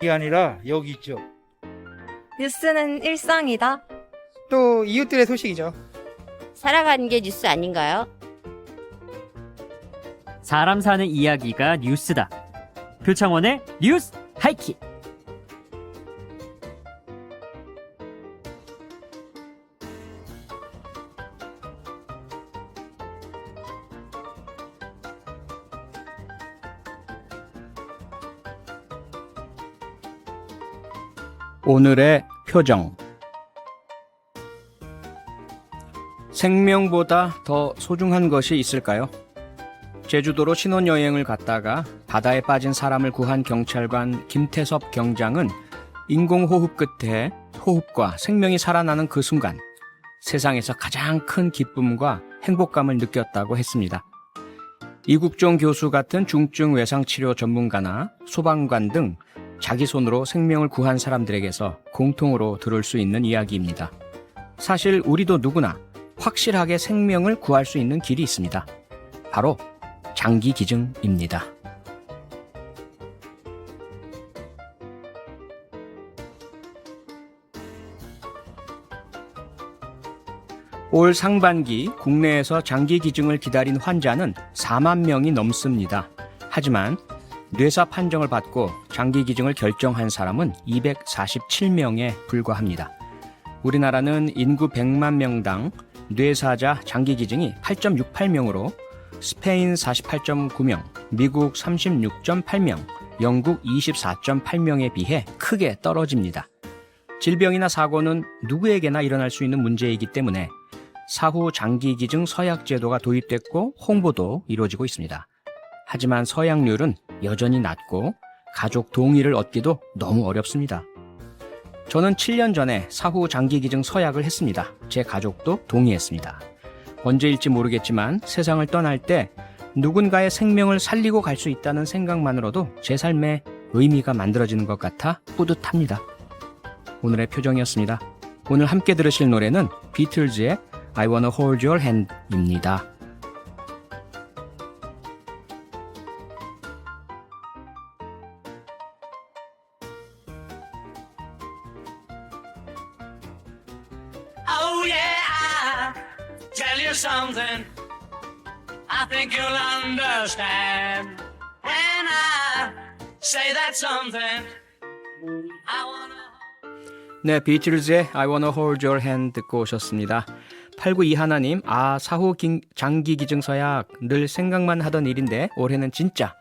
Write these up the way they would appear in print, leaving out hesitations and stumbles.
이게 아니라 여기 있죠. 뉴스는 일상이다. 또 이웃들의 소식이죠. 살아가는 게 뉴스 아닌가요? 사람 사는 이야기가 뉴스다. 표창원의 뉴스 하이킥. 오늘의 표정. 생명보다 더 소중한 것이 있을까요? 제주도로 신혼여행을 갔다가 바다에 빠진 사람을 구한 경찰관 김태섭 경장은 인공호흡 끝에 호흡과 생명이 살아나는 그 순간 세상에서 가장 큰 기쁨과 행복감을 느꼈다고 했습니다. 이국종 교수 같은 중증 외상치료 전문가나 소방관 등 자기 손으로 생명을 구한 사람들에게서 공통으로 들을 수 있는 이야기입니다. 사실 우리도 누구나 확실하게 생명을 구할 수 있는 길이 있습니다. 바로 장기기증입니다. 올 상반기 국내에서 장기기증을 기다린 환자는 4만 명이 넘습니다. 하지만 뇌사 판정을 받고 장기기증을 결정한 사람은 247명에 불과합니다. 우리나라는 인구 100만 명당 뇌사자 장기기증이 8.68명으로 스페인 48.9명, 미국 36.8명, 영국 24.8명에 비해 크게 떨어집니다. 질병이나 사고는 누구에게나 일어날 수 있는 문제이기 때문에 사후 장기기증 서약 제도가 도입됐고 홍보도 이루어지고 있습니다. 하지만 서약률은 여전히 낮고 가족 동의를 얻기도 너무 어렵습니다. 저는 7년 전에 사후 장기기증 서약을 했습니다. 제 가족도 동의했습니다. 언제일지 모르겠지만 세상을 떠날 때 누군가의 생명을 살리고 갈 수 있다는 생각만으로도 제 삶에 의미가 만들어지는 것 같아 뿌듯합니다. 오늘의 표정이었습니다. 오늘 함께 들으실 노래는 비틀즈의 I Wanna Hold Your Hand입니다. Oh yeah, I tell you something I think you'll understand. And I say that something I wanna. 네, 비틀즈의 I Wanna Hold Your Hand 듣고 오셨습니다. 8921 하나님, 사후 장기기증 서약 늘 생각만 하던 일인데 올해는 진짜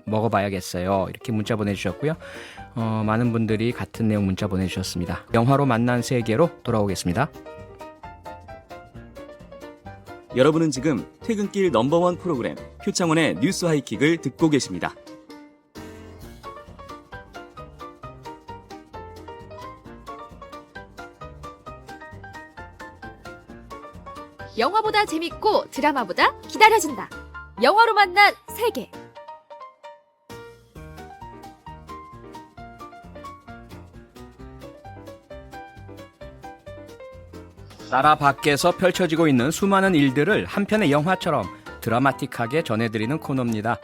먹어봐야겠어요. 이렇게 문자 보내주셨고요. 많은 분들이 같은 내용 문자 보내주셨습니다. 영화로 만난 세계로 돌아오겠습니다. 여러분은 지금 퇴근길 넘버원 프로그램 표창원의 뉴스 하이킥을 듣고 계십니다. 영화보다 재밌고 드라마보다 기다려진다. 영화로 만난 세계. 나라 밖에서 펼쳐지고 있는 수많은 일들을 한편의 영화처럼 드라마틱하게 전해드리는 코너입니다.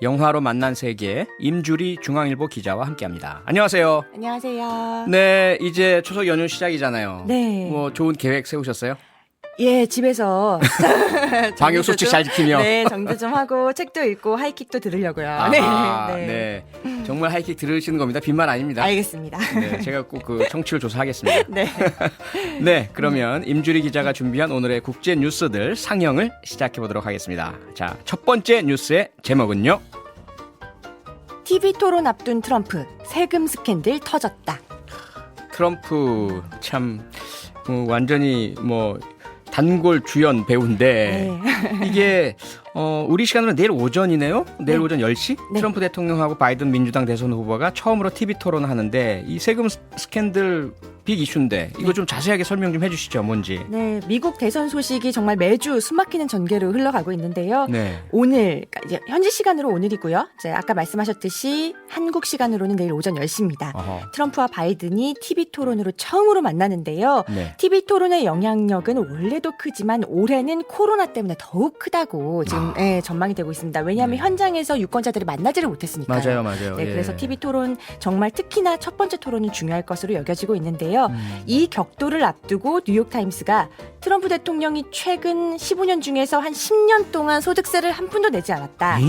영화로 만난 세계 임주리 중앙일보 기자와 함께합니다. 안녕하세요. 안녕하세요. 네, 이제 추석 연휴 시작이잖아요. 네. 뭐 좋은 계획 세우셨어요? 예, 집에서 방역 수칙 잘 지키며. 네, 정도 좀 하고 책도 읽고 하이킥도 들으려고요. 아하, 네. 네. 정말 하이킥 들으시는 겁니다. 빈말 아닙니다. 알겠습니다. 네, 제가 꼭 그 청취율 조사하겠습니다. 네. 네, 그러면 임주리 기자가 준비한 오늘의 국제 뉴스들 상영을 시작해 보도록 하겠습니다. 자, 첫 번째 뉴스의 제목은요. TV 토론 앞둔 트럼프, 세금 스캔들 터졌다. 트럼프 참 완전히 단골 주연 배우인데 네. 이게 우리 시간으로 내일 오전이네요. 내일 네. 오전 10시 네. 트럼프 대통령하고 바이든 민주당 대선 후보가 처음으로 TV 토론을 하는데 이 세금 스캔들 빅 이슈인데 이거 좀 자세하게 설명 좀 해주시죠. 뭔지. 네, 미국 대선 소식이 정말 매주 숨막히는 전개로 흘러가고 있는데요. 네. 오늘, 그러니까 이제 현지 시간으로 오늘이고요. 이제 아까 말씀하셨듯이 한국 시간으로는 내일 오전 10시입니다. 어허. 트럼프와 바이든이 TV 토론으로 처음으로 만나는데요. 네. TV 토론의 영향력은 원래도 크지만 올해는 코로나 때문에 더욱 크다고 지금 전망이 되고 있습니다. 왜냐하면 네. 현장에서 유권자들이 만나지를 못했으니까요. 맞아요. 네, 예. 그래서 TV 토론 정말 특히나 첫 번째 토론은 중요할 것으로 여겨지고 있는데요. 이 격도를 앞두고 뉴욕타임스가 트럼프 대통령이 최근 15년 중에서 한 10년 동안 소득세를 한 푼도 내지 않았다.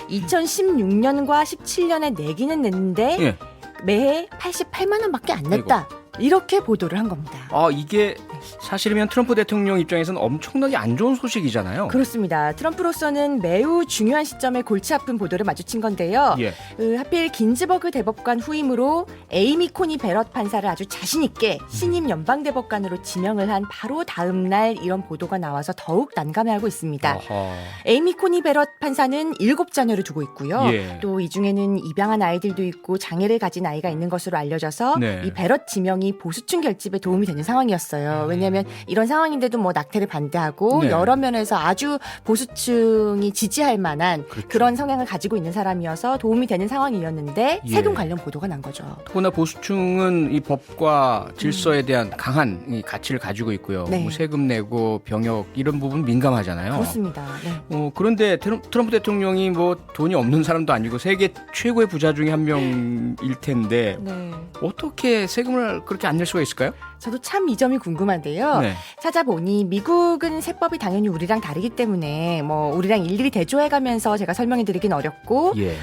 2016년과 17년에 내기는 냈는데 예. 매해 88만 원밖에 안 냈다. 이렇게 보도를 한 겁니다. 이게 사실이면 트럼프 대통령 입장에서는 엄청나게 안 좋은 소식이잖아요. 그렇습니다. 트럼프로서는 매우 중요한 시점에 골치 아픈 보도를 마주친 건데요. 예. 하필 긴즈버그 대법관 후임으로 에이미 코니 베럿 판사를 아주 자신 있게 신임 연방대법관으로 지명을 한 바로 다음 날 이런 보도가 나와서 더욱 난감해하고 있습니다. 어허. 에이미 코니 베럿 판사는 7자녀를 두고 있고요. 예. 또 이 중에는 입양한 아이들도 있고 장애를 가진 아이가 있는 것으로 알려져서 네. 이 베럿 지명이 보수층 결집에 도움이 되는 상황이었어요. 왜냐하면 이런 상황인데도 뭐 낙태를 반대하고 네. 여러 면에서 아주 보수층이 지지할 만한 그렇죠. 그런 성향을 가지고 있는 사람이어서 도움이 되는 상황이었는데 예. 세금 관련 보도가 난 거죠. 더구나 보수층은 이 법과 질서에 대한 강한 이 가치를 가지고 있고요. 네. 뭐 세금 내고 병역 이런 부분 민감하잖아요. 그렇습니다. 네. 그런데 트럼프 대통령이 뭐 돈이 없는 사람도 아니고 세계 최고의 부자 중에 한 명일 텐데 네. 어떻게 세금을 그렇게 안 낼 수가 있을까요? 저도 참 이 점이 궁금한데요. 네. 찾아보니 미국은 세법이 당연히 우리랑 다르기 때문에 뭐 우리랑 일일이 대조해가면서 제가 설명해드리긴 어렵고 예.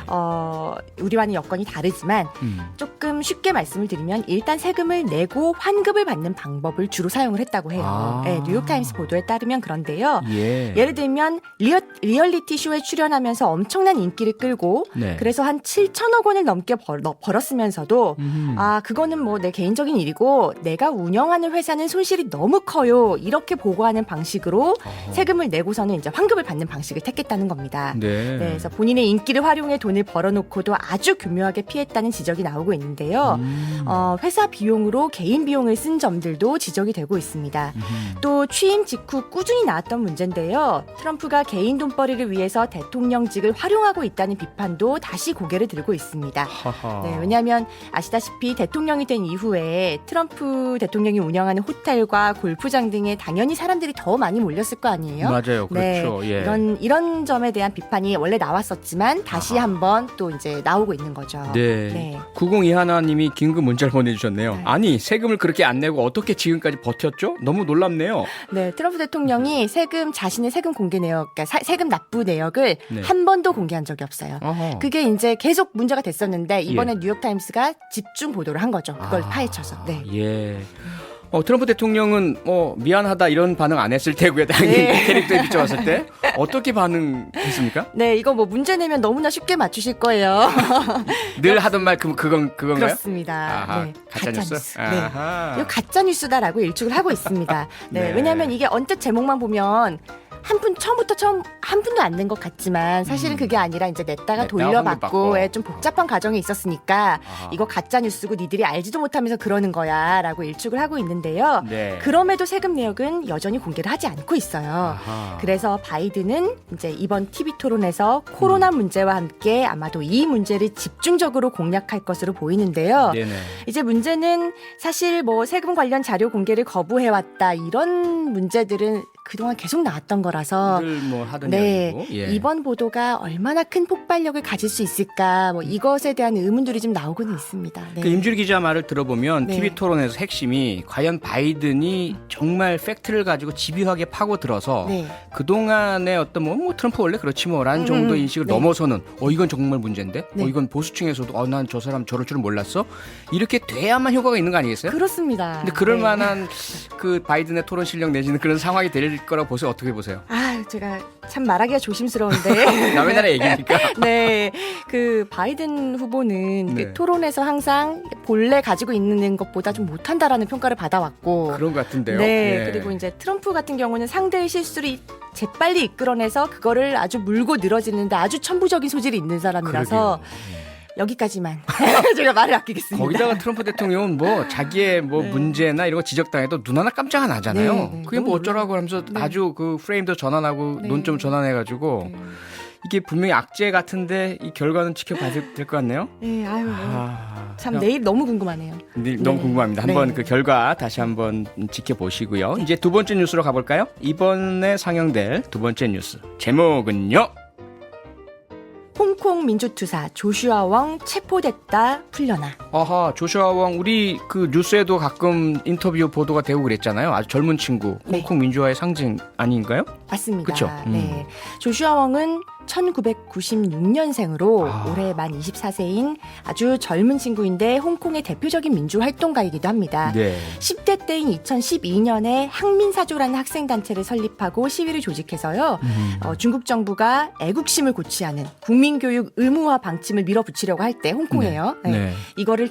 우리와는 여건이 다르지만 조금 쉽게 말씀을 드리면 일단 세금을 내고 환급을 받는 방법을 주로 사용을 했다고 해요. 아. 네, 뉴욕타임스 보도에 따르면 그런데요. 예. 예를 들면 리얼리티 쇼에 출연하면서 엄청난 인기를 끌고 네. 그래서 한 7천억 원을 넘게 벌었으면서도 그거는 뭐 내 개인적인 일이고 내가 운영하는 회사는 손실이 너무 커요. 이렇게 보고하는 방식으로 세금을 내고서는 이제 환급을 받는 방식을 택했다는 겁니다. 네. 네, 그래서 본인의 인기를 활용해 돈을 벌어놓고도 아주 교묘하게 피했다는 지적이 나오고 있는데요. 회사 비용으로 개인 비용을 쓴 점들도 지적이 되고 있습니다. 또 취임 직후 꾸준히 나왔던 문제인데요. 트럼프가 개인 돈벌이를 위해서 대통령직을 활용하고 있다는 비판도 다시 고개를 들고 있습니다. 하하. 네, 왜냐하면 아시다시피 대통령이 된 이후에 트럼프 대통령이 운영하는 호텔과 골프장 등에 당연히 사람들이 더 많이 몰렸을 거 아니에요? 맞아요. 그렇죠. 네, 예. 이런 점에 대한 비판이 원래 나왔었지만 다시 한번 또 이제 나오고 있는 거죠. 네. 네. 902 하나님이 긴급 문자를 보내주셨네요. 네. 아니 세금을 그렇게 안 내고 어떻게 지금까지 버텼죠? 너무 놀랍네요. 네, 트럼프 대통령이 자신의 세금 공개 내역, 그러니까 세금 납부 내역을 네. 한 번도 공개한 적이 없어요. 어허. 그게 이제 계속 문제가 됐었는데 이번에 예. 뉴욕타임스가 집중 보도를 한 거죠. 그걸 파헤쳐서. 네. 예. 트럼프 대통령은 미안하다 이런 반응 안 했을 테고요. 당연히 네. 캐릭터에 비춰봤을 때 어떻게 반응했습니까? 네, 이거 뭐 문제 내면 너무나 쉽게 맞추실 거예요. 늘 하던 말 그건가요? 그렇습니다. 아하, 네, 가짜뉴스? 네. 아하. 이거 가짜 뉴스다라고 일축을 하고 있습니다. 네, 네. 왜냐하면 이게 언뜻 제목만 보면 처음부터 한 푼도 안 낸 것 같지만 사실은 그게 아니라 이제 냈다가 냈다가 돌려받고 환급받고. 좀 복잡한 과정이 있었으니까 아하. 이거 가짜 뉴스고 니들이 알지도 못하면서 그러는 거야라고 일축을 하고 있는데요. 네. 그럼에도 세금 내역은 여전히 공개를 하지 않고 있어요. 아하. 그래서 바이든은 이제 이번 TV 토론에서 코로나 문제와 함께 아마도 이 문제를 집중적으로 공략할 것으로 보이는데요. 네네. 이제 문제는 사실 뭐 세금 관련 자료 공개를 거부해왔다 이런 문제들은 그동안 계속 나왔던 거라서 늘 뭐 하던 네, 이야기고. 예. 이번 보도가 얼마나 큰 폭발력을 가질 수 있을까 뭐 이것에 대한 의문들이 좀 나오고는 있습니다. 네. 그 임주리 기자 말을 들어보면 네. TV 토론에서 핵심이 과연 바이든이 정말 팩트를 가지고 집요하게 파고들어서 네. 그동안의 어떤 뭐 트럼프 원래 그렇지 뭐라는 정도의 인식을 네. 넘어서는 이건 정말 문제인데 네. 이건 보수층에서도 난 저 사람 저럴 줄은 몰랐어 이렇게 돼야만 효과가 있는 거 아니겠어요? 그렇습니다. 근데 그럴 네. 만한 그 바이든의 토론 실력 내지는 그런 상황이 될 거라고 보세요. 어떻게 보세요? 제가 참 말하기가 조심스러운데 남의 나라 얘기니까. 네, 그 바이든 후보는 네. 그 토론에서 항상 본래 가지고 있는 것보다 좀 못한다라는 평가를 받아왔고, 그런 것 같은데요. 네, 예. 그리고 이제 트럼프 같은 경우는 상대의 실수를 재빨리 이끌어내서 그거를 아주 물고 늘어지는데 아주 천부적인 소질이 있는 사람이라서. 그러게요. 여기까지만 제가 말을 아끼겠습니다. 거기다가 트럼프 대통령은 뭐 자기의 뭐 네. 문제나 이런 거 지적당해도 눈 하나 깜짝 안 하잖아요. 네, 네. 그게 뭐 어쩌라고 하면서 네. 아주 그 프레임도 전환하고 네. 논점 전환해가지고 네. 이게 분명히 악재 같은데 이 결과는 지켜봐야 될 것 같네요. 네, 아유, 참 그냥 내일 너무 궁금하네요. 너무 네. 궁금합니다. 한번 네. 그 결과 다시 한번 지켜보시고요. 이제 두 번째 뉴스로 가볼까요? 이번에 상영될 두 번째 뉴스 제목은요. 홍콩 민주투사 조슈아 웡 체포됐다 풀려나. 아하, 조슈아 웡 우리 그 뉴스에도 가끔 인터뷰 보도가 되고 그랬잖아요. 아주 젊은 친구, 네. 홍콩 민주화의 상징 아닌가요? 맞습니다. 그쵸? 네. 조슈아 웡은 1996년생으로 아. 올해 만 24세인 아주 젊은 친구인데 홍콩의 대표적인 민주 활동가이기도 합니다. 네. 10대 때인 2012년에 항민사조라는 학생단체를 설립하고 시위를 조직해서요. 중국 정부가 애국심을 고취하는 국민교육 의무화 방침을 밀어붙이려고 할 때 홍콩에요. 네. 네. 네. 이거를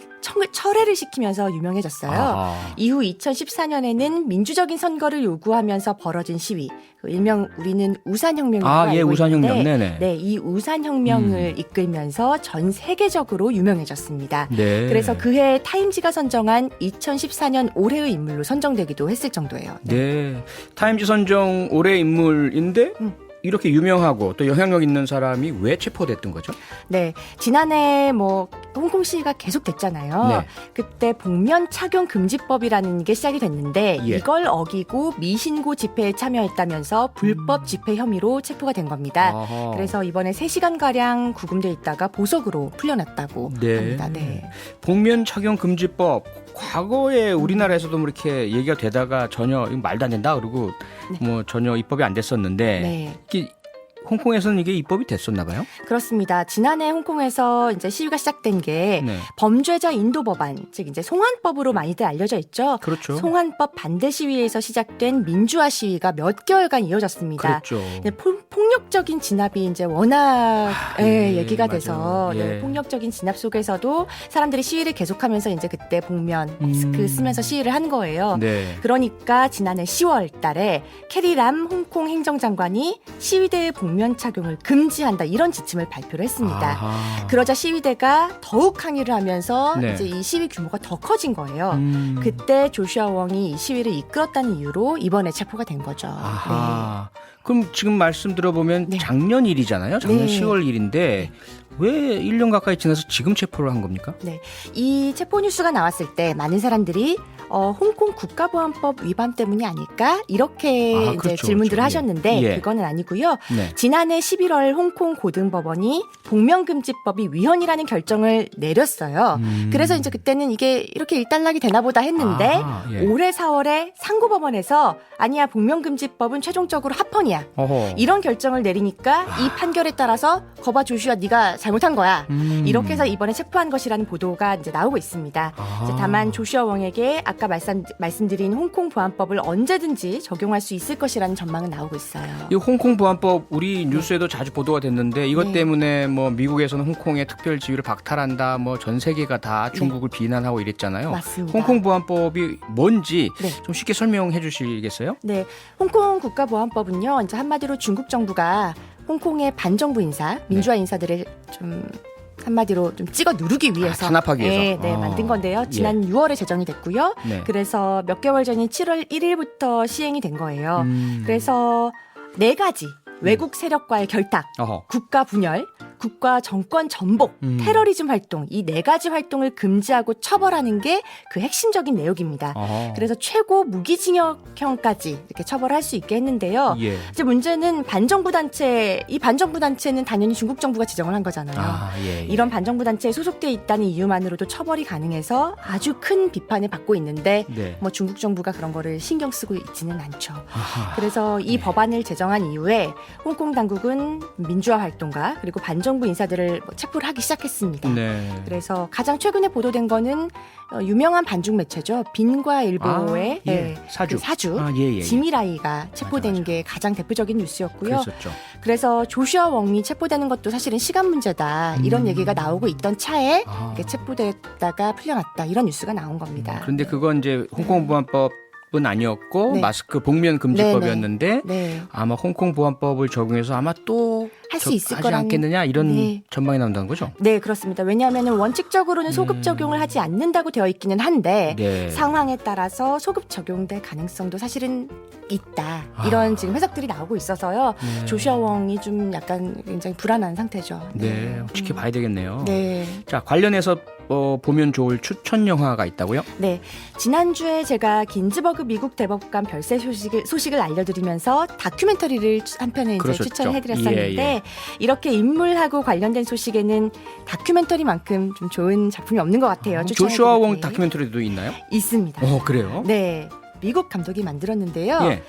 철회를 시키면서 유명해졌어요. 아하. 이후 2014년에는 민주적인 선거를 요구하면서 벌어진 시위, 그 일명 우리는 우산혁명이라고 아, 예, 알고 우산혁명. 있는데 네네. 네, 이 우산혁명을 이끌면서 전 세계적으로 유명해졌습니다. 네. 그래서 그해 타임지가 선정한 2014년 올해의 인물로 선정되기도 했을 정도예요. 네. 타임지 선정 올해 인물인데 이렇게 유명하고 또 영향력 있는 사람이 왜 체포됐던 거죠? 네, 지난해 뭐 홍콩 시위가 계속 됐잖아요. 네. 그때 복면 착용 금지법이라는 게 시작이 됐는데 예. 이걸 어기고 미신고 집회에 참여했다면서 불법 집회 혐의로 체포가 된 겁니다. 아하. 그래서 이번에 3시간 가량 구금돼 있다가 보석으로 풀려났다고 네. 합니다. 네. 복면 착용 금지법 과거에 우리나라에서도 뭐 이렇게 얘기가 되다가 전혀 이거 말도 안 된다 그러고 네. 뭐 전혀 입법이 안 됐었는데 네. 이게 홍콩에서는 이게 입법이 됐었나 봐요? 그렇습니다. 지난해 홍콩에서 이제 시위가 시작된 게 네. 범죄자 인도 법안, 즉 이제 송환법으로 많이들 알려져 있죠. 그렇죠. 송환법 반대 시위에서 시작된 민주화 시위가 몇 개월간 이어졌습니다. 그렇죠. 네, 폭력적인 진압이 이제 워낙 예, 얘기가 맞아요. 돼서 예. 네, 폭력적인 진압 속에서도 사람들이 시위를 계속하면서 이제 그때 복면 그 쓰면서 시위를 한 거예요. 네. 그러니까 지난해 10월 달에 캐리람 홍콩 행정장관이 시위대의 복면 착용을 금지한다 이런 지침을 발표를 했습니다. 아하. 그러자 시위대가 더욱 항의를 하면서 네. 이제 이 시위 규모가 더 커진 거예요. 그 그때 조슈아 웡이 이 시위를 이끌었다는 이유로 이번에 체포가 된 거죠. 아하. 그럼 지금 말씀 들어보면 네. 작년 일이잖아요. 작년 네. 10월 일인데 왜 1년 가까이 지나서 지금 체포를 한 겁니까? 이 체포 뉴스가 나왔을 때 많은 사람들이 홍콩 국가보안법 위반 때문이 아닐까 이렇게 아, 이제 그렇죠, 질문들을 그렇죠. 하셨는데 예. 그거는 아니고요. 네. 지난해 11월 홍콩 고등법원이 복면금지법이 위헌이라는 결정을 내렸어요. 그래서 이제 그때는 이게 이렇게 일단락이 되나 보다 했는데 아하, 예. 올해 4월에 상고법원에서 아니야 복면금지법은 최종적으로 합헌이야. 어허. 이런 결정을 내리니까 이 판결에 따라서 거봐 조슈아 네가 잘못한 거야. 이렇게 해서 이번에 체포한 것이라는 보도가 이제 나오고 있습니다. 이제 다만 조슈아 웡에게 아까 말씀드린 홍콩 보안법을 언제든지 적용할 수 있을 것이라는 전망은 나오고 있어요. 이 홍콩 보안법 우리 뉴스에도 자주 보도가 됐는데 이것 네. 때문에 뭐 미국에서는 홍콩의 특별 지위를 박탈한다, 뭐 전 세계가 다 중국을 비난하고 이랬잖아요. 맞습니다. 홍콩 보안법이 뭔지 네. 좀 쉽게 설명해 주시겠어요? 네, 홍콩 국가보안법은요. 이제 한마디로 중국 정부가 홍콩의 반정부 인사, 민주화 인사들을 좀 한마디로 좀 찍어 누르기 위해서 탄압하기 위해서. 네, 네, 아. 만든 건데요. 지난 6월에 제정이 됐고요. 네. 그래서 몇 개월 전인 7월 1일부터 시행이 된 거예요. 음. 그래서 4가지 외국 세력과의 결탁, 어허. 국가 분열, 국가 정권 전복, 테러리즘 활동 이 4가지 활동을 금지하고 처벌하는 게 그 핵심적인 내용입니다. 어허. 그래서 최고 무기징역형까지 이렇게 처벌할 수 있게 했는데요. 예. 이제 문제는 반정부 단체, 이 반정부 단체는 당연히 중국 정부가 지정을 한 거잖아요. 아, 예, 예. 이런 반정부 단체에 소속돼 있다는 이유만으로도 처벌이 가능해서 아주 큰 비판을 받고 있는데 네. 뭐 중국 정부가 그런 거를 신경 쓰고 있지는 않죠. 아하. 그래서 이 법안을 제정한 이후에 홍콩 당국은 민주화 활동가 그리고 반정부 인사들을 뭐 체포를 하기 시작했습니다. 네. 그래서 가장 최근에 보도된 거는 유명한 반중 매체죠. 빈과일보의 아, 예. 사주. 그 사주 아, 예, 예. 지미라이가 체포된 맞아. 게 가장 대표적인 뉴스였고요. 그랬었죠. 그래서 조슈아 웡이 체포되는 것도 사실은 시간 문제다. 이런 얘기가 나오고 있던 차에 아. 이렇게 체포됐다가 풀려났다. 이런 뉴스가 나온 겁니다. 그런데 그건 이제 홍콩 보안법은 아니었고 네. 마스크 복면 금지법이었는데 네. 아마 홍콩 보안법을 적용해서 아마 또 할 수 있을 하지 거라는 않겠느냐 이런 네. 전망이 나온다는 거죠? 네, 그렇습니다. 왜냐하면 원칙적으로는 소급 적용을 하지 않는다고 되어 있기는 한데 네. 상황에 따라서 소급 적용될 가능성도 사실은 있다. 이런 지금 해석들이 나오고 있어서요. 네. 조슈아 웡이 좀 약간 굉장히 불안한 상태죠. 네, 지켜봐야 되겠네요. 네. 자, 관련해서 보면 좋을 추천 영화가 있다고요? 네. 지난주에 제가 긴즈버그 미국 대법관 별세 소식을 알려드리면서 다큐멘터리를 한 편을 이제 그러셨죠. 추천해드렸었는데 예. 이렇게 인물하고 관련된 소식에는 다큐멘터리만큼 좀 좋은 작품이 없는 것 같아요. 조슈아 웡 추천해드리기에. 다큐멘터리도 있나요? 있습니다. 그래요? 네. 미국 감독이 만들었는데요. 예.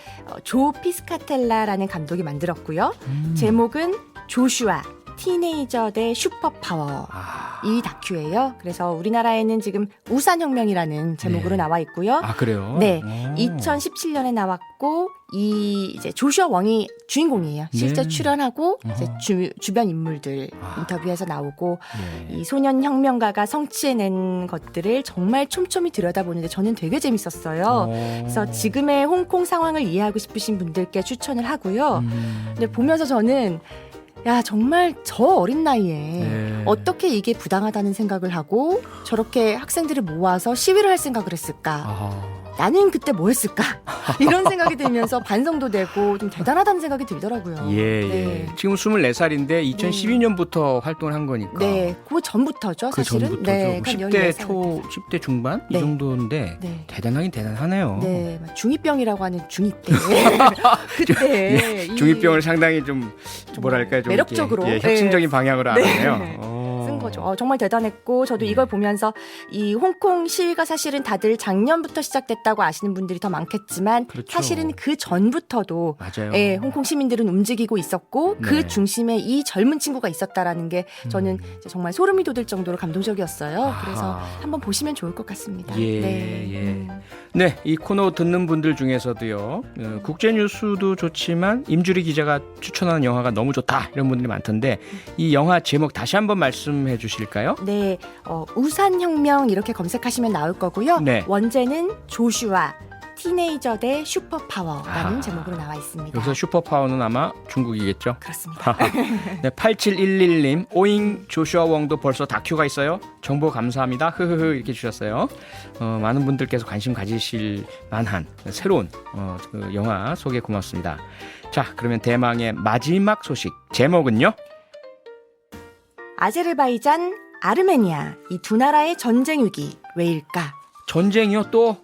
조 피스카텔라라는 감독이 만들었고요. 음. 제목은 조슈아 티네이저 대 슈퍼파워. 아, 이 다큐예요. 그래서 우리나라에는 지금 우산혁명이라는 제목으로 네. 나와 있고요. 아 그래요? 네. 오. 2017년에 나왔고 이 이제 조슈아 웡이 주인공이에요. 실제 네. 출연하고 이제 어허. 주변 인물들 아. 인터뷰에서 나오고 예. 이 소년 혁명가가 성취해낸 것들을 정말 촘촘히 들여다보는데 저는 되게 재밌었어요. 그래서 지금의 홍콩 상황을 이해하고 싶으신 분들께 추천을 하고요. 근데 보면서 저는 야 정말 저 어린 나이에 네. 어떻게 이게 부당하다는 생각을 하고 저렇게 학생들을 모아서 시위를 할 생각을 했을까? 아하. 나는 그때 뭐 했을까? 이런 생각이 들면서 반성도 되고 좀 대단하다는 생각이 들더라고요. 예, 예. 네. 지금 24살인데 2012년부터 활동을 한 거니까. 네, 그 전부터죠, 그 사실은. 전부터죠. 네, 10대 14살 초, 때. 10대 중반 이 네. 정도인데 네. 대단하긴 대단하네요. 네, 막 중2병이라고 하는 중2 때. 그때. 이 중이병을 상당히 좀 뭐랄까 좀 매력적으로. 이렇게, 예, 혁신적인 방향으로 네. 알았네요. 쓴 거죠. 정말 대단했고 저도 이걸 보면서 이 홍콩 시위가 사실은 다들 작년부터 시작됐다고 아시는 분들이 더 많겠지만 그렇죠. 사실은 그 전부터도 맞아요. 예, 홍콩 시민들은 움직이고 있었고 네. 그 중심에 이 젊은 친구가 있었다라는 게 저는 이제 정말 소름이 돋을 정도로 감동적이었어요. 아하. 그래서 한번 보시면 좋을 것 같습니다. 예, 네. 예. 네, 이 코너 듣는 분들 중에서도요. 국제 뉴스도 좋지만 임주리 기자가 추천하는 영화가 너무 좋다 이런 분들이 많던데 이 영화 제목 다시 한번 말씀해 주실까요? 네, 우산혁명 이렇게 검색하시면 나올 거고요. 네. 원제는 조슈아 티네이저 대 슈퍼파워라는 아. 제목으로 나와 있습니다. 여기서 슈퍼파워는 아마 중국이겠죠? 그렇습니다. 네, 8711님 오잉 조슈아 웡도 벌써 다큐가 있어요? 정보 감사합니다. 흐흐흐 이렇게 주셨어요. 많은 분들께서 관심 가지실 만한 새로운 그 영화 소개 고맙습니다. 자, 그러면 대망의 마지막 소식 제목은요? 아제르바이잔, 아르메니아 이 두 나라의 전쟁 위기 왜일까? 전쟁이요? 또?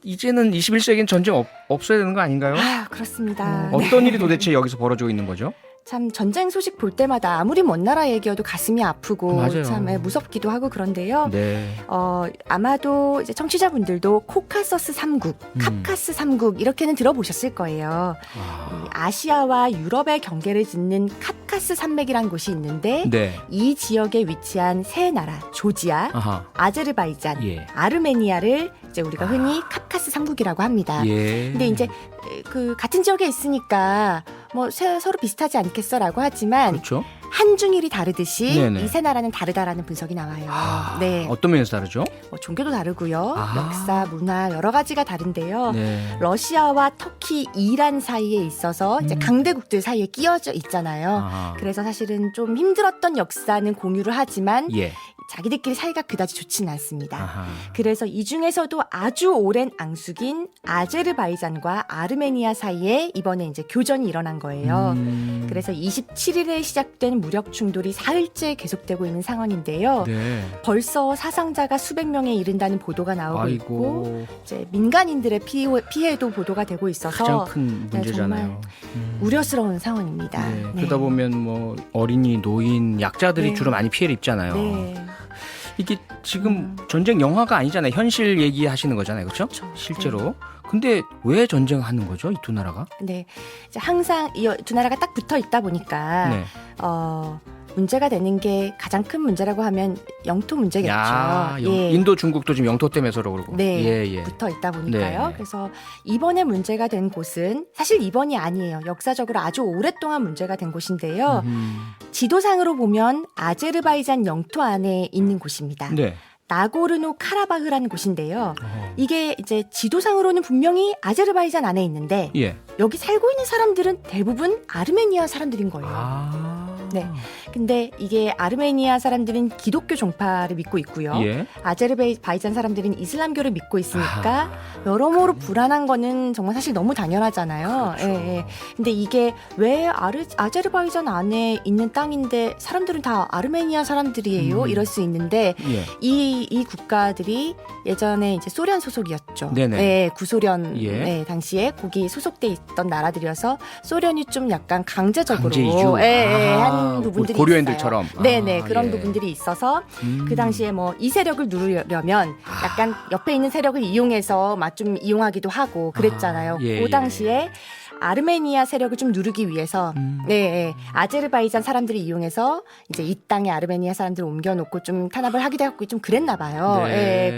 이제는 21세기엔 전쟁 없어야 되는 거 아닌가요? 아, 그렇습니다. 네. 어떤 일이 도대체 여기서 벌어지고 있는 거죠? 참 전쟁 소식 볼 때마다 아무리 먼 나라 얘기여도 가슴이 아프고 맞아요. 참 무섭기도 하고 그런데요. 네. 아마도 이제 청취자분들도 코카서스 3국, 카카스 3국 이렇게는 들어보셨을 거예요. 이 아시아와 유럽의 경계를 짓는 카카스 산맥이란 곳이 있는데 네. 이 지역에 위치한 세 나라 조지아, 아하. 아제르바이잔, 예. 아르메니아를 이제 우리가 흔히 카카스 3국이라고 합니다. 예. 근데 이제 그 같은 지역에 있으니까 뭐 서로 비슷하지 않겠어라고 하지만 그렇죠. 한중일이 다르듯이 네네. 이 세 나라는 다르다라는 분석이 나와요. 네, 어떤 면에서 다르죠? 뭐 종교도 다르고요, 아. 역사, 문화 여러 가지가 다른데요. 네. 러시아와 터키, 이란 사이에 있어서 이제 강대국들 사이에 끼어져 있잖아요. 아하. 그래서 사실은 좀 힘들었던 역사는 공유를 하지만 예. 자기들끼리 사이가 그다지 좋지는 않습니다. 아하. 그래서 이 중에서도 아주 오랜 앙숙인 아제르바이잔과 아르메니아 사이에 이번에 이제 교전이 일어난 거예요. 그래서 27일에 시작된 무력 충돌이 사흘째 계속되고 있는 상황인데요. 네. 벌써 사상자가 수백 명에 이른다는 보도가 나오고 있고 아이고. 이제 민간인들의 피해도 보도가 되고 있어서 가장 큰 문제잖아요. 우려스러운 상황입니다. 네. 네. 그러다 보면 뭐 어린이, 노인, 약자들이 네. 주로 많이 피해를 입잖아요. 네. 이게 지금 전쟁 영화가 아니잖아요. 현실 얘기하시는 거잖아요. 그렇죠? 그렇죠. 실제로. 근데 왜 전쟁하는 거죠? 이 두 나라가? 네. 이제 항상 이 두 나라가 딱 붙어 있다 보니까 네. 문제가 되는 게 가장 큰 문제라고 하면 영토 문제겠죠. 예. 인도 중국도 지금 영토 때문에 서로 그러고. 네, 예, 예. 붙어 있다 보니까요. 네. 그래서 이번에 문제가 된 곳은 사실 이번이 아니에요. 역사적으로 아주 오랫동안 문제가 된 곳인데요. 지도상으로 보면 아제르바이잔 영토 안에 있는 곳입니다. 네. 나고르노 카라바흐라는 곳인데요. 이게 이제 지도상으로는 분명히 아제르바이잔 안에 있는데 예. 여기 살고 있는 사람들은 대부분 아르메니아 사람들인 거예요. 네. 근데 이게 아르메니아 사람들은 기독교 종파를 믿고 있고요. 예. 아제르바이잔 사람들은 이슬람교를 믿고 있으니까 여러모로 불안한 거는 정말 사실 너무 당연하잖아요. 그렇죠. 예, 예. 근데 이게 왜 아제르바이잔 안에 있는 땅인데 사람들은 다 아르메니아 사람들이에요? 이럴 수 있는데 예. 이 국가들이 예전에 이제 소련 소속이었죠. 네네. 예, 구소련 예. 예, 당시에 거기 소속돼 있던 나라들이어서 소련이 좀 약간 강제적으로 강제 이주. 한 부분들이 고려인들처럼. 있어요. 네네 그런 예. 부분들이 있어서 그 당시에 뭐 이 세력을 누르려면 약간 옆에 있는 세력을 이용해서 막 좀 이용하기도 하고 그랬잖아요. 예, 그 예. 당시에 아르메니아 세력을 좀 누르기 위해서 네, 아제르바이잔 사람들을 이용해서 이제 이 땅에 아르메니아 사람들을 옮겨놓고 좀 탄압을 하기도 하고 좀 그랬나 봐요. 네.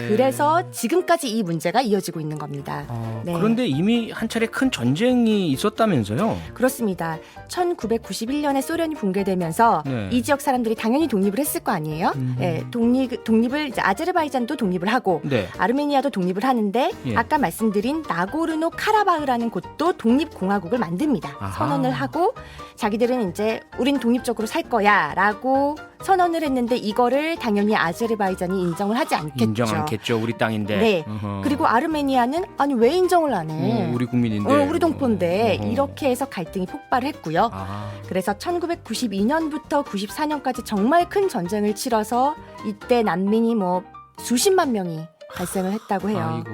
예, 그래서 지금까지 이 문제가 이어지고 있는 겁니다. 네. 그런데 이미 한 차례 큰 전쟁이 있었다면서요? 그렇습니다. 1991년에 소련이 붕괴되면서 네. 이 지역 사람들이 당연히 독립을 했을 거 아니에요? 예, 독립을 이제 아제르바이잔도 독립을 하고 네. 아르메니아도 독립을 하는데 예. 아까 말씀드린 나고르노 카라바흐라는 곳도 독립공화국을 만듭니다. 아하. 선언을 하고 자기들은 이제 우린 독립적으로 살 거야라고 선언을 했는데 이거를 당연히 아제르바이잔이 인정을 하지 않겠죠. 인정 않겠죠. 우리 땅인데. 네. 어허. 그리고 아르메니아는 아니 왜 인정을 안 해? 우리 국민인데. 우리 동포인데 어허. 이렇게 해서 갈등이 폭발을 했고요. 아. 그래서 1992년부터 94년까지 정말 큰 전쟁을 치러서 이때 난민이 뭐 수십만 명이 발생을 했다고 해요. 아이고.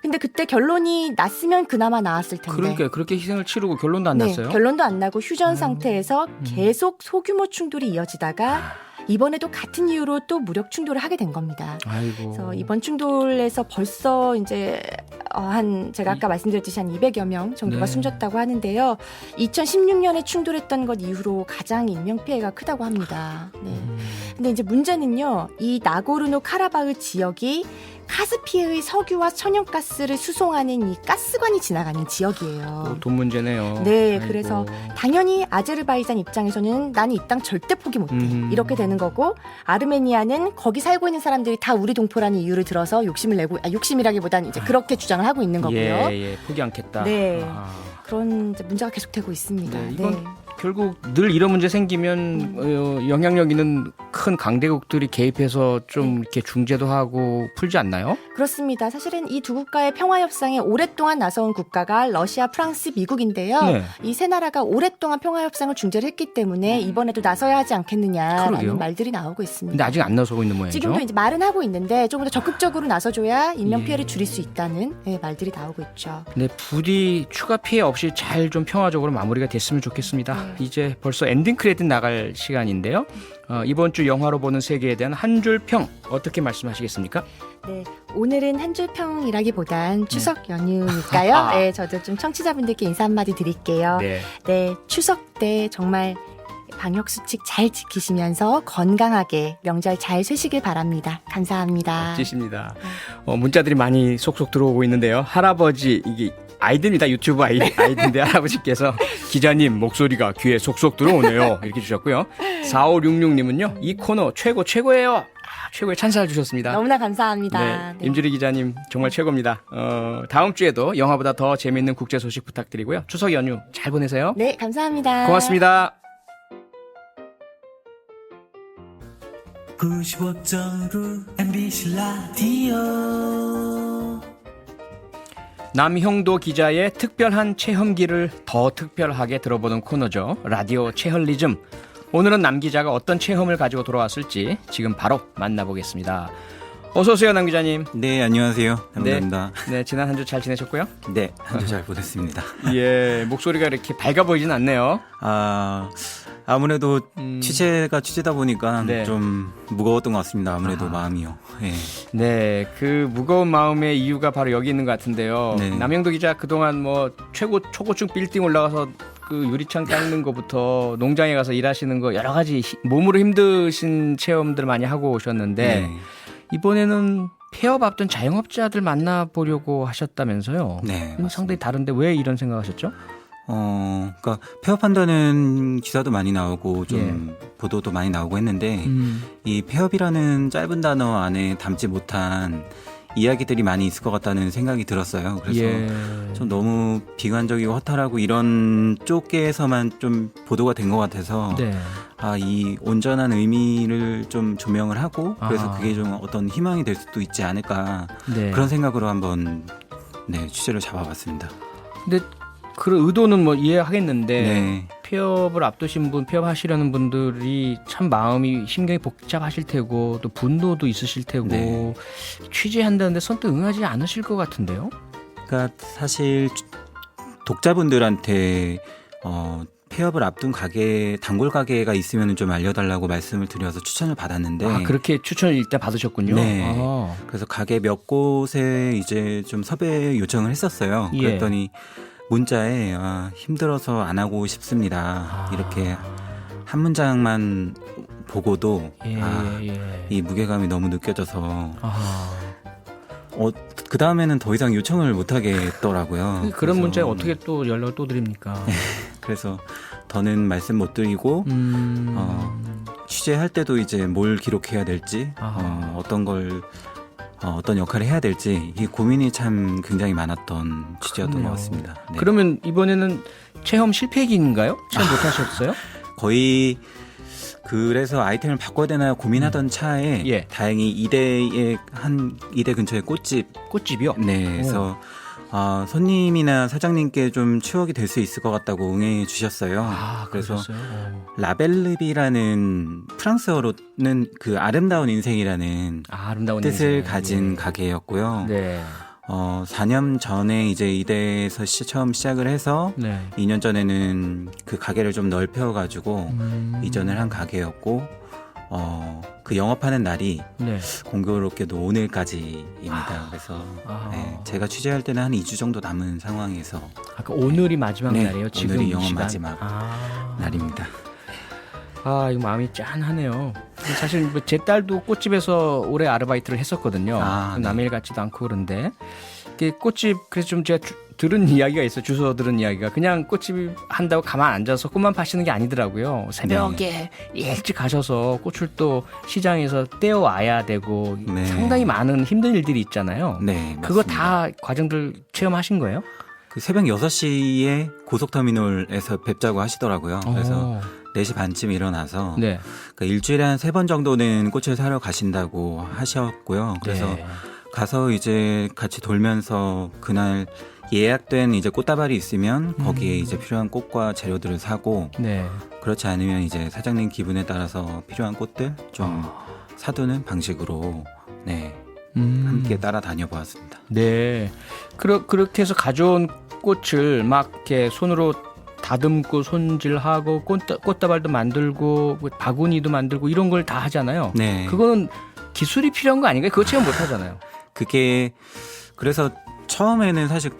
근데 그때 결론이 났으면 그나마 나았을 텐데. 그러니까 그렇게 희생을 치르고 결론도 안 네, 났어요? 결론도 안 나고 휴전 상태에서 계속 소규모 충돌이 이어지다가 이번에도 같은 이유로 또 무력 충돌을 하게 된 겁니다. 아이고. 그래서 이번 충돌에서 벌써 이제 제가 아까 말씀드렸듯이 한 200여 명 정도가 네. 숨졌다고 하는데요. 2016년에 충돌했던 것 이후로 가장 인명 피해가 크다고 합니다. 네. 근데 이제 문제는요. 이 나고르노 카라바흐 지역이 카스피해의 석유와 천연가스를 수송하는 이 가스관이 지나가는 지역이에요. 돈 문제네요. 네, 아이고. 그래서 당연히 아제르바이잔 입장에서는 나는 이 땅 절대 포기 못해 이렇게 되는 거고 아르메니아는 거기 살고 있는 사람들이 다 우리 동포라는 이유를 들어서 욕심이라기보다는 이제 그렇게 주장을 하고 있는 거고요. 예, 포기 않겠다. 네. 아. 그런 이제 문제가 계속되고 있습니다. 네, 이건 결국 늘 이런 문제 생기면 영향력 있는 큰 강대국들이 개입해서 좀 이렇게 중재도 하고 풀지 않나요? 그렇습니다. 사실은 이 두 국가의 평화 협상에 오랫동안 나서온 국가가 러시아, 프랑스, 미국인데요. 네. 이 세 나라가 오랫동안 평화 협상을 중재를 했기 때문에 이번에도 나서야 하지 않겠느냐라는 그러게요. 말들이 나오고 있습니다. 근데 아직 안 나서고 있는 모양이죠. 지금도 이제 말은 하고 있는데 조금 더 적극적으로 나서줘야 인명 예. 피해를 줄일 수 있다는 말들이 나오고 있죠. 네, 부디 추가 피해 없이 잘 좀 평화적으로 마무리가 됐으면 좋겠습니다. 이제 벌써 엔딩 크레딧 나갈 시간인데요. 이번 주 영화로 보는 세계에 대한 한 줄 평 어떻게 말씀하시겠습니까? 네, 오늘은 한 줄 평이라기보단 추석 연휴니까요. 네, 저도 좀 청취자분들께 인사 한마디 드릴게요. 네, 추석 때 정말 방역 수칙 잘 지키시면서 건강하게 명절 잘 쇠시길 바랍니다. 감사합니다. 멋지십니다. 문자들이 많이 속속 들어오고 있는데요. 할아버지 이게 아이들입니다. 유튜브 아이들인데 할아버지께서 기자님 목소리가 귀에 속속 들어오네요. 이렇게 주셨고요. 4566님은요. 이 코너 최고예요. 최고의 찬사를 주셨습니다. 너무나 감사합니다. 네, 임주리 기자님 정말 최고입니다. 다음 주에도 영화보다 더 재미있는 국제 소식 부탁드리고요. 추석 연휴 잘 보내세요. 네, 감사합니다. 고맙습니다. 95.9 MBC 라디오 남형도 기자의 특별한 체험기를 더 특별하게 들어보는 코너죠. 라디오 체험리즘. 오늘은 남 기자가 어떤 체험을 가지고 돌아왔을지 지금 바로 만나보겠습니다. 어서 오세요, 남 기자님. 네, 안녕하세요. 남자입니다. 네, 지난 한 주 잘 지내셨고요? 네, 한 주 잘 보냈습니다. 예, 목소리가 이렇게 밝아 보이진 않네요. 아무래도 취재다 보니까 네. 좀 무거웠던 것 같습니다. 아무래도 마음이요. 네. 네, 그 무거운 마음의 이유가 바로 여기 있는 것 같은데요. 네. 남영도 기자 그동안 뭐 초고층 빌딩 올라가서 그 유리창 닦는 것부터 농장에 가서 일하시는 거 여러 가지 몸으로 힘드신 체험들 많이 하고 오셨는데 네. 이번에는 폐업 앞둔 자영업자들 만나보려고 하셨다면서요? 네, 상당히 다른데 왜 이런 생각하셨죠? 그러니까 폐업한다는 기사도 많이 나오고 좀 보도도 많이 나오고 했는데 이 폐업이라는 짧은 단어 안에 담지 못한 이야기들이 많이 있을 것 같다는 생각이 들었어요. 그래서 좀 너무 비관적이고 허탈하고 이런 쪽에서만 좀 보도가 된 것 같아서 이 온전한 의미를 좀 조명을 하고 그래서 그게 좀 어떤 희망이 될 수도 있지 않을까 그런 생각으로 한번 취재를 잡아봤습니다. 근데 그 의도는 뭐 이해하겠는데 폐업을 앞두신 분, 폐업하시려는 분들이 참 마음이 심경이 복잡하실 테고 또 분노도 있으실 테고 취재한다는데 선뜻 응하지 않으실 것 같은데요? 그러니까 사실 독자분들한테 폐업을 앞둔 가게, 단골 가게가 있으면 좀 알려달라고 말씀을 드려서 추천을 받았는데 그렇게 추천을 일단 받으셨군요. 네. 그래서 가게 몇 곳에 이제 좀 섭외 요청을 했었어요. 그랬더니 문자에 힘들어서 안 하고 싶습니다. 이렇게 한 문장만 보고도 이 무게감이 너무 느껴져서 그 다음에는 더 이상 요청을 못 하겠더라고요. 그런 문자에 어떻게 또 연락을 또 드립니까? 그래서 더는 말씀 못 드리고 취재할 때도 이제 뭘 기록해야 될지 어떤 역할을 해야 될지 이 고민이 참 굉장히 많았던 취재였던 것 같습니다. 네. 그러면 이번에는 체험 실패기인가요? 체험 못하셨어요? 거의 그래서 아이템을 바꿔야 되나 고민하던 차에 다행히 이대 근처에 꽃집이요? 네, 그래서 손님이나 사장님께 좀 추억이 될 수 있을 것 같다고 응해 주셨어요. 그래서 라벨르비라는 프랑스어로는 그 아름다운 인생이라는 뜻을 가진 가게였고요. 4년 전에 이제 이대에서 처음 시작을 해서 2년 전에는 그 가게를 좀 넓혀가지고 이전을 한 가게였고 그 영업하는 날이 공교롭게도 오늘까지입니다. 그래서 제가 취재할 때는 한 2주 정도 남은 상황에서 오늘이 마지막 날이에요? 지금 오늘이 영업 시간? 마지막 날입니다. 이거 마음이 짠하네요. 사실 제 딸도 꽃집에서 오래 아르바이트를 했었거든요. 남의 일 같지도 않고 그런데 꽃집 그래서 좀 제가 들은 이야기가 있어요. 주워 들은 이야기가 그냥 꽃집 한다고 가만 앉아서 꽃만 파시는 게 아니더라고요. 새벽에 일찍 가셔서 꽃을 또 시장에서 떼어와야 되고 상당히 많은 힘든 일들이 있잖아요. 그거 다 과정들 체험하신 거예요? 그 새벽 6시에 고속터미널에서 뵙자고 하시더라고요. 그래서 4시 반쯤 일어나서 그러니까 일주일에 한 3번 정도는 꽃을 사러 가신다고 하셨고요. 그래서 가서 이제 같이 돌면서 그날 예약된 이제 꽃다발이 있으면 거기에 이제 필요한 꽃과 재료들을 사고 그렇지 않으면 이제 사장님 기분에 따라서 필요한 꽃들 좀 사두는 방식으로 함께 따라다녀 보았습니다. 그렇게 해서 가져온 꽃을 막 이렇게 손으로 다듬고 손질하고 꽃다발도 만들고 바구니도 만들고 이런 걸 다 하잖아요. 그거는 기술이 필요한 거 아닌가요? 그거 체험 못 하잖아요. 그게 그래서 처음에는 사실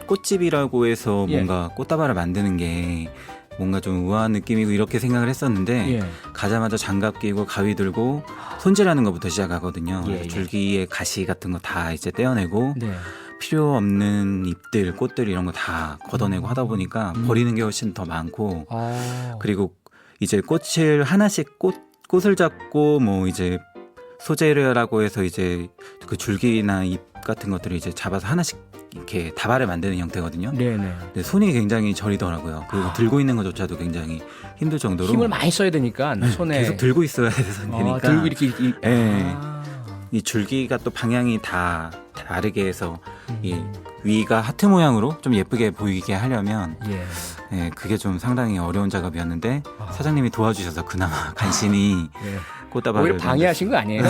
꽃집이라고 해서 뭔가 꽃다발을 만드는 게 뭔가 좀 우아한 느낌이고 이렇게 생각을 했었는데 가자마자 장갑 끼고 가위 들고 손질하는 것부터 시작하거든요. 줄기의 가시 같은 거 다 이제 떼어내고 필요 없는 잎들, 꽃들 이런 거 다 걷어내고 하다 보니까 버리는 게 훨씬 더 많고 그리고 이제 꽃을 하나씩 꽃을 잡고 뭐 이제 소재라고 해서 이제 그 줄기나 잎 같은 것들을 이제 잡아서 하나씩 이렇게 다발을 만드는 형태거든요. 근데 손이 굉장히 저리더라고요. 그리고 들고 있는 것조차도 굉장히 힘들 정도로 힘을 많이 써야 되니까 손에 계속 들고 있어야 되니까 들고 이렇게 이 줄기가 또 방향이 다 다르게 해서 이 위가 하트 모양으로 좀 예쁘게 보이게 하려면 그게 좀 상당히 어려운 작업이었는데 사장님이 도와주셔서 그나마 간신히 꽃다발을 오히려 방해하신 거 아니에요?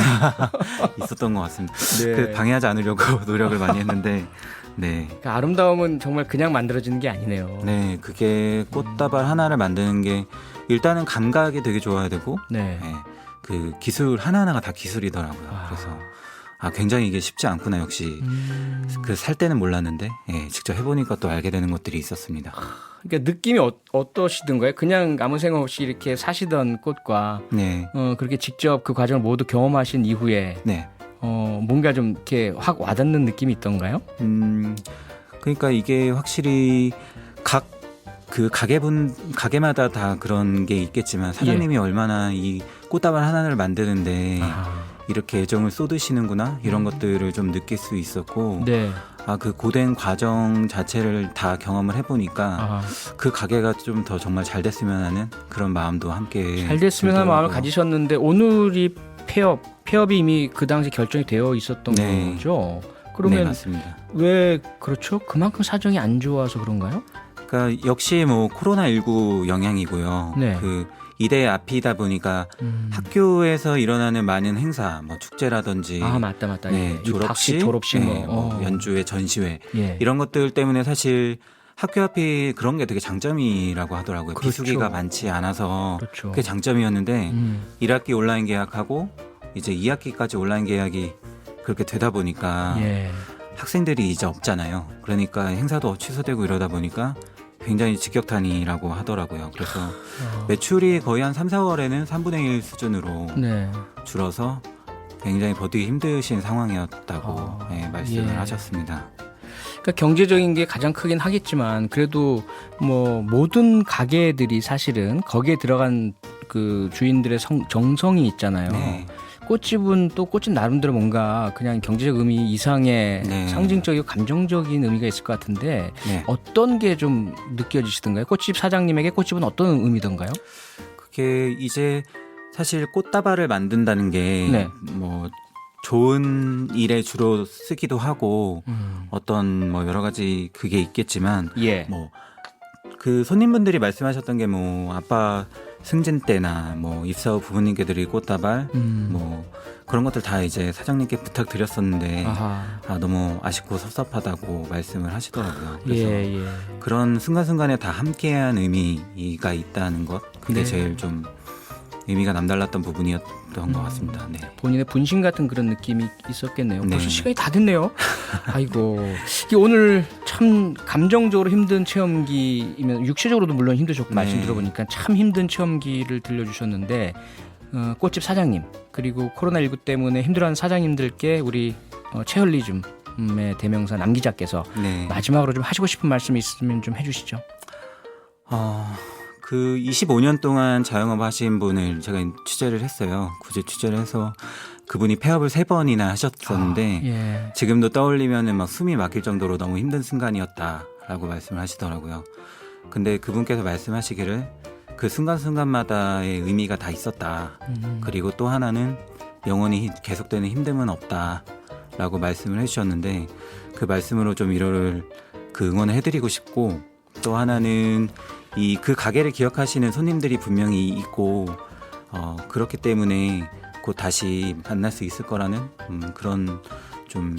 있었던 것 같습니다. 그 방해하지 않으려고 노력을 많이 했는데 그러니까 아름다움은 정말 그냥 만들어지는 게 아니네요. 그게 꽃다발 하나를 만드는 게 일단은 감각이 되게 좋아야 되고 그 기술 하나하나가 다 기술이더라고요. 그래서 굉장히 이게 쉽지 않구나 역시. 그 살 때는 몰랐는데 직접 해보니까 또 알게 되는 것들이 있었습니다. 그러니까 느낌이 어떠시던가요? 그냥 아무 생각 없이 이렇게 사시던 꽃과 그렇게 직접 그 과정을 모두 경험하신 이후에 뭔가 좀 이렇게 확 와닿는 느낌이 있던가요? 그러니까 이게 확실히 각 그 가게마다 다 그런 게 있겠지만 사장님이 얼마나 이 꽃다발 하나를 만드는데 이렇게 애정을 쏟으시는구나 이런 것들을 좀 느낄 수 있었고 네. 그 고된 과정 자체를 다 경험을 해보니까 그 가게가 좀 더 정말 잘 됐으면 하는 그런 마음도 함께 잘 됐으면 하는 마음을 들더라고요. 가지셨는데 오늘이 폐업이 이미 그 당시 결정이 되어 있었던 네. 거죠. 네, 그러면 맞습니다. 왜 그렇죠? 그만큼 사정이 안 좋아서 그런가요? 그러니까 역시 뭐 코로나19 영향이고요. 네. 그 이대 앞이다 보니까 학교에서 일어나는 많은 행사, 뭐 축제라든지, 맞다. 네, 이 박식, 졸업식, 네, 뭐 연주회, 전시회 예. 이런 것들 때문에 사실 학교 앞이 그런 게 되게 장점이라고 하더라고요. 그렇죠. 비수기가 많지 않아서 그렇죠. 그게 장점이었는데 1학기 온라인 계약하고 이제 2학기까지 온라인 계약이 그렇게 되다 보니까 예. 학생들이 이제 없잖아요. 그러니까 행사도 취소되고 이러다 보니까 굉장히 직격탄이라고 하더라고요. 그래서 매출이 거의 한 3, 4월에는 3분의 1 수준으로 네. 줄어서 굉장히 버티기 힘드신 상황이었다고 말씀을 예. 하셨습니다. 그러니까 경제적인 게 가장 크긴 하겠지만 그래도 뭐 모든 가게들이 사실은 거기에 들어간 그 주인들의 정성이 있잖아요. 네. 꽃집은 또 꽃집 나름대로 뭔가 그냥 경제적 의미 이상의 네. 상징적이고 감정적인 의미가 있을 것 같은데 네. 어떤 게 좀 느껴지시던가요? 꽃집 사장님에게 꽃집은 어떤 의미던가요? 그게 이제 사실 꽃다발을 만든다는 게 뭐 좋은 일에 주로 쓰기도 하고 어떤 뭐 여러 가지 그게 있겠지만 예. 뭐 그 손님분들이 말씀하셨던 게 뭐 아빠 승진 때나 뭐 입사 후 부모님께 드릴 꽃다발 뭐 그런 것들 다 이제 사장님께 부탁드렸었는데 너무 아쉽고 섭섭하다고 말씀을 하시더라고요. 그래서 예. 그런 순간순간에 다 함께한 의미가 있다는 것 그게 네. 제일 좀 의미가 남달랐던 부분이었던 것 같습니다. 네. 본인의 분신 같은 그런 느낌이 있었겠네요. 네. 벌써 시간이 다 됐네요. 아이고. 이게 오늘 참 감정적으로 힘든 체험기이면 육체적으로도 물론 힘드셨고 말씀 들어보니까 참 힘든 체험기를 들려주셨는데 꽃집 사장님 그리고 코로나19 때문에 힘들어하는 사장님들께 우리 체얼리즘의 대명사 남 기자께서 마지막으로 좀 하시고 싶은 말씀이 있으면 좀 해주시죠. 그 25년 동안 자영업 하신 분을 제가 취재를 했어요. 구제 취재를 해서 그분이 폐업을 3번이나 하셨었는데 지금도 떠올리면은 막 숨이 막힐 정도로 너무 힘든 순간이었다라고 말씀을 하시더라고요. 근데 그분께서 말씀하시기를 그 순간순간마다의 의미가 다 있었다. 그리고 또 하나는 영원히 계속되는 힘듦은 없다라고 말씀을 해주셨는데 그 말씀으로 좀 위로를 응원을 해드리고 싶고 또 하나는 그 가게를 기억하시는 손님들이 분명히 있고 그렇기 때문에 곧 다시 만날 수 있을 거라는 그런 좀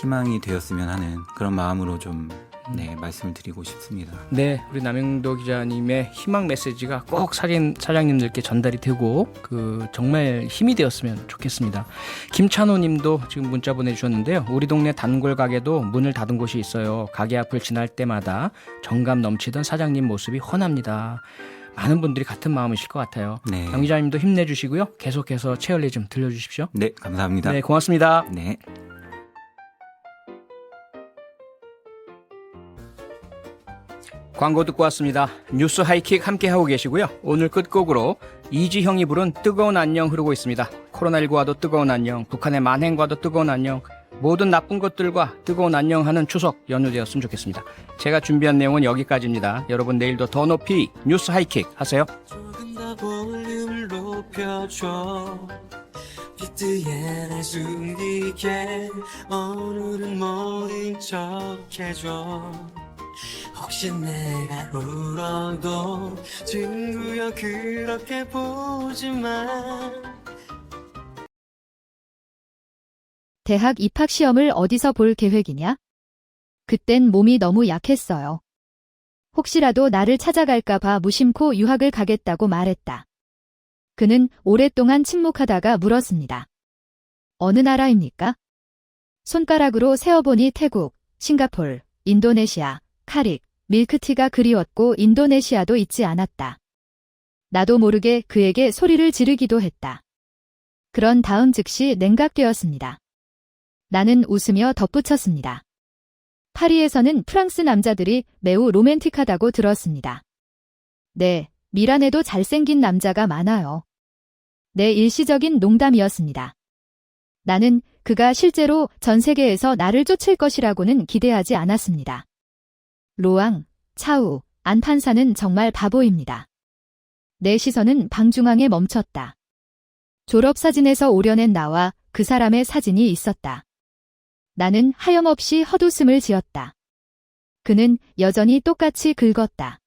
희망이 되었으면 하는 그런 마음으로 좀 말씀을 드리고 싶습니다. 네, 우리 남영도 기자님의 희망 메시지가 꼭 사장님들께 전달이 되고 정말 힘이 되었으면 좋겠습니다. 김찬호님도 지금 문자 보내주셨는데요. 우리 동네 단골 가게도 문을 닫은 곳이 있어요. 가게 앞을 지날 때마다 정감 넘치던 사장님 모습이 훤합니다. 많은 분들이 같은 마음이실 것 같아요. 남 기자님도 힘내주시고요. 계속해서 체얼리즘 들려주십시오. 네, 감사합니다. 네, 고맙습니다. 네. 광고 듣고 왔습니다. 뉴스 하이킥 함께하고 계시고요. 오늘 끝곡으로 이지형이 부른 뜨거운 안녕 흐르고 있습니다. 코로나19와도 뜨거운 안녕, 북한의 만행과도 뜨거운 안녕, 모든 나쁜 것들과 뜨거운 안녕하는 추석 연휴되었으면 좋겠습니다. 제가 준비한 내용은 여기까지입니다. 여러분 내일도 더 높이 뉴스 하이킥 하세요. 조금 더 볼륨을 높여줘 비트에 날 숨기게 오늘은 모른 척 해줘 혹시 내가 울어도 친구여 그렇게 보지마 대학 입학 시험을 어디서 볼 계획이냐? 그땐 몸이 너무 약했어요. 혹시라도 나를 찾아갈까 봐 무심코 유학을 가겠다고 말했다. 그는 오랫동안 침묵하다가 물었습니다. 어느 나라입니까? 손가락으로 세어보니 태국, 싱가폴, 인도네시아, 카릭, 밀크티가 그리웠고 인도네시아도 잊지 않았다. 나도 모르게 그에게 소리를 지르기도 했다. 그런 다음 즉시 냉각되었습니다. 나는 웃으며 덧붙였습니다. 파리에서는 프랑스 남자들이 매우 로맨틱하다고 들었습니다. 네, 미란에도 잘생긴 남자가 많아요. 내 일시적인 농담이었습니다. 나는 그가 실제로 전 세계에서 나를 쫓을 것이라고는 기대하지 않았습니다. 로앙, 차우, 안 판사는 정말 바보입니다. 내 시선은 방중앙에 멈췄다. 졸업사진에서 오려낸 나와 그 사람의 사진이 있었다. 나는 하염없이 헛웃음을 지었다. 그는 여전히 똑같이 긁었다.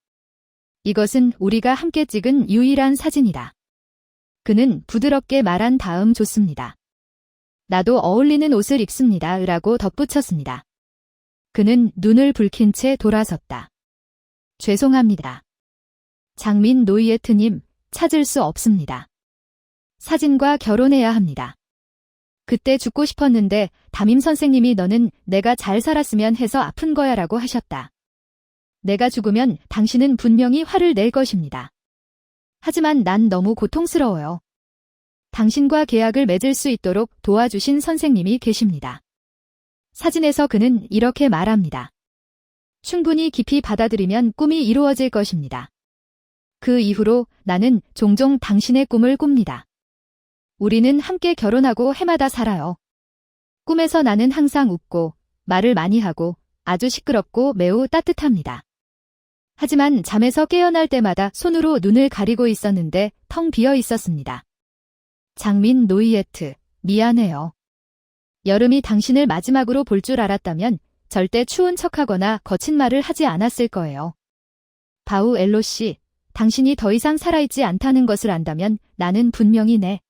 이것은 우리가 함께 찍은 유일한 사진이다. 그는 부드럽게 말한 다음 좋습니다. 나도 어울리는 옷을 입습니다. 라고 덧붙였습니다. 그는 눈을 붉힌 채 돌아섰다. 죄송합니다. 장민 노이에트님, 찾을 수 없습니다. 사진과 결혼해야 합니다. 그때 죽고 싶었는데 담임 선생님이 너는 내가 잘 살았으면 해서 아픈 거야 라고 하셨다. 내가 죽으면 당신은 분명히 화를 낼 것입니다. 하지만 난 너무 고통스러워요. 당신과 계약을 맺을 수 있도록 도와주신 선생님이 계십니다. 사진에서 그는 이렇게 말합니다. 충분히 깊이 받아들이면 꿈이 이루어질 것입니다. 그 이후로 나는 종종 당신의 꿈을 꿉니다. 우리는 함께 결혼하고 해마다 살아요. 꿈에서 나는 항상 웃고 말을 많이 하고 아주 시끄럽고 매우 따뜻합니다. 하지만 잠에서 깨어날 때마다 손으로 눈을 가리고 있었는데 텅 비어 있었습니다. 장민 노이에트, 미안해요. 여름이 당신을 마지막으로 볼 줄 알았다면 절대 추운 척하거나 거친 말을 하지 않았을 거예요. 바우 엘로 씨, 당신이 더 이상 살아있지 않다는 것을 안다면 나는 분명히 내